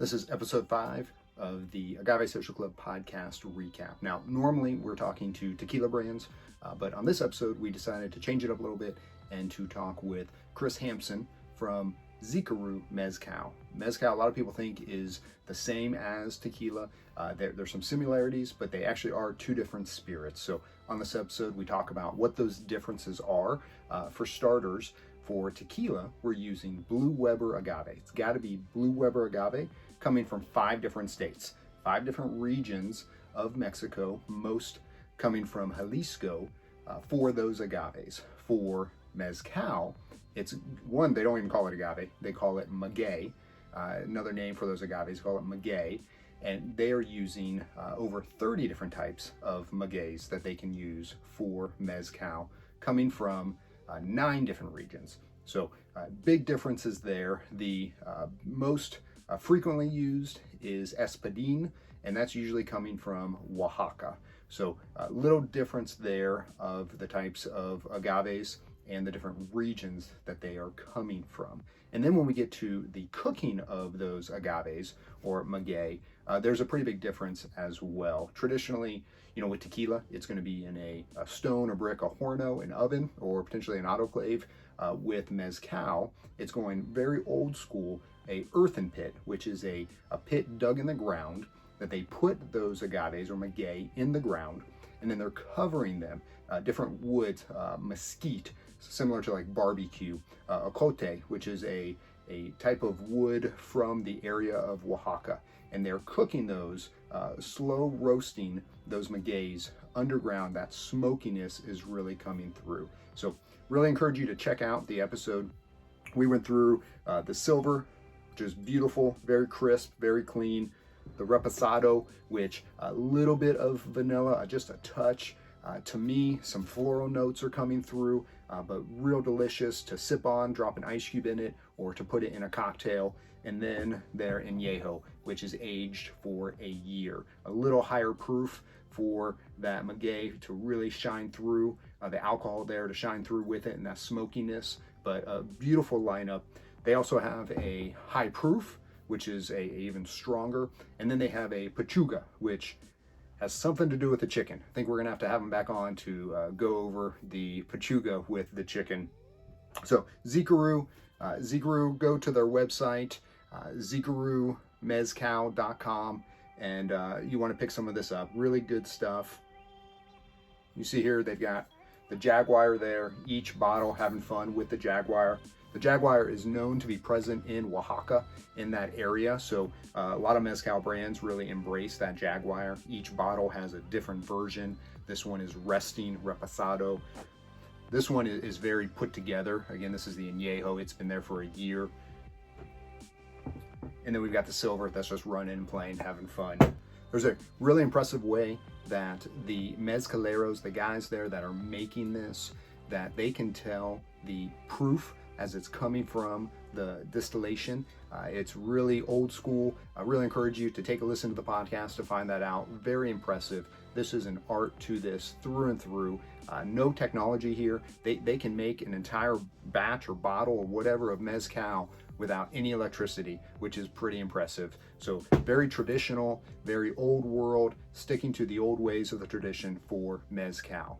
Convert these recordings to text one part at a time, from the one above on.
This is episode 5 of the Agave Social Club podcast recap. Now, normally we're talking to tequila brands, but on this episode we decided to change it up a little bit and to talk with Chris Hampson from Zikaru Mezcal. Mezcal, a lot of people think, is the same as tequila. There's some similarities, but they actually are two different spirits. So on this episode, we talk about what those differences are. For starters, for tequila, we're using Blue Weber agave. It's got to be Blue Weber agave, coming from 5 different states, 5 different regions of Mexico, most coming from Jalisco for those agaves. For mezcal, it's one, they don't even call it agave, they call it maguey. Another name for those agaves, call it maguey. And they are using over 30 different types of magueys that they can use for mezcal, coming from 9 different regions. So big differences there. The most frequently used is espadín, and that's usually coming from Oaxaca. So a little difference there of the types of agaves and the different regions that they are coming from. And then when we get to the cooking of those agaves or maguey, there's a pretty big difference as well. Traditionally, with tequila, it's going to be in a stone, a brick, a horno, an oven, or potentially an autoclave. With mezcal, it's going very old school, a earthen pit, which is a pit dug in the ground that they put those agaves or maguey in the ground, and then they're covering them, different woods, mesquite, similar to like barbecue, ocote, which is a type of wood from the area of Oaxaca, and they're cooking those, slow roasting those magueys underground. That smokiness is really coming through. So really encourage you to check out the episode. We went through the silver, which is beautiful, very crisp, very clean. The reposado, which a little bit of vanilla, just a touch. To me, some floral notes are coming through, but real delicious to sip on, drop an ice cube in it, or to put it in a cocktail. And then their añejo, which is aged for a year. A little higher proof for that maguey to really shine through, the alcohol there to shine through with it, and that smokiness, but a beautiful lineup. They also have a high proof, which is a even stronger, and then they have a pechuga, which has something to do with the chicken. I think we're gonna have them back on to go over the pechuga with the chicken. So Zikaru, go to their website, zikarumezcal.com, and you want to pick some of this up. Really good stuff. You see here they've got the jaguar there, each bottle having fun with the jaguar. The jaguar is known to be present in Oaxaca, in that area, so a lot of mezcal brands really embrace that jaguar. Each bottle has a different version. This one is resting reposado. This one is very put together. Again, this is the añejo. It's been there for a year. And then we've got the silver that's just running, playing, having fun. There's a really impressive way that the mezcaleros, the guys there that are making this, that they can tell the proof as it's coming from the distillation. It's really old school. I really encourage you to take a listen to the podcast to find that out. Very impressive. This is an art to this through and through. No technology here. They can make an entire batch or bottle or whatever of mezcal without any electricity, which is pretty impressive. So very traditional, very old world, sticking to the old ways of the tradition for mezcal.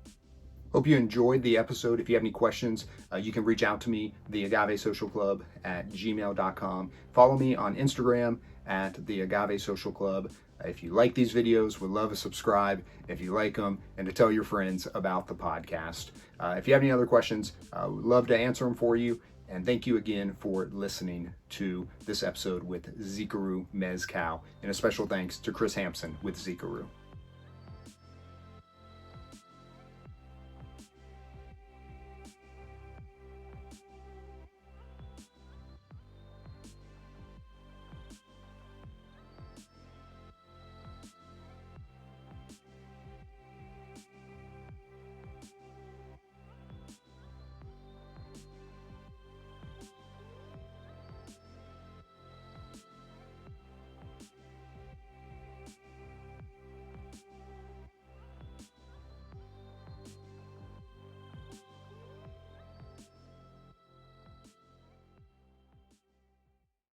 Hope you enjoyed the episode. If you have any questions, you can reach out to me, the Agave Social Club at gmail.com. Follow me on Instagram at the Agave Social Club. If you like these videos, would love to subscribe if you like them, and to tell your friends about the podcast. If you have any other questions, would love to answer them for you. And thank you again for listening to this episode with Zikaru Mezcal. And a special thanks to Chris Hampson with Zikaru.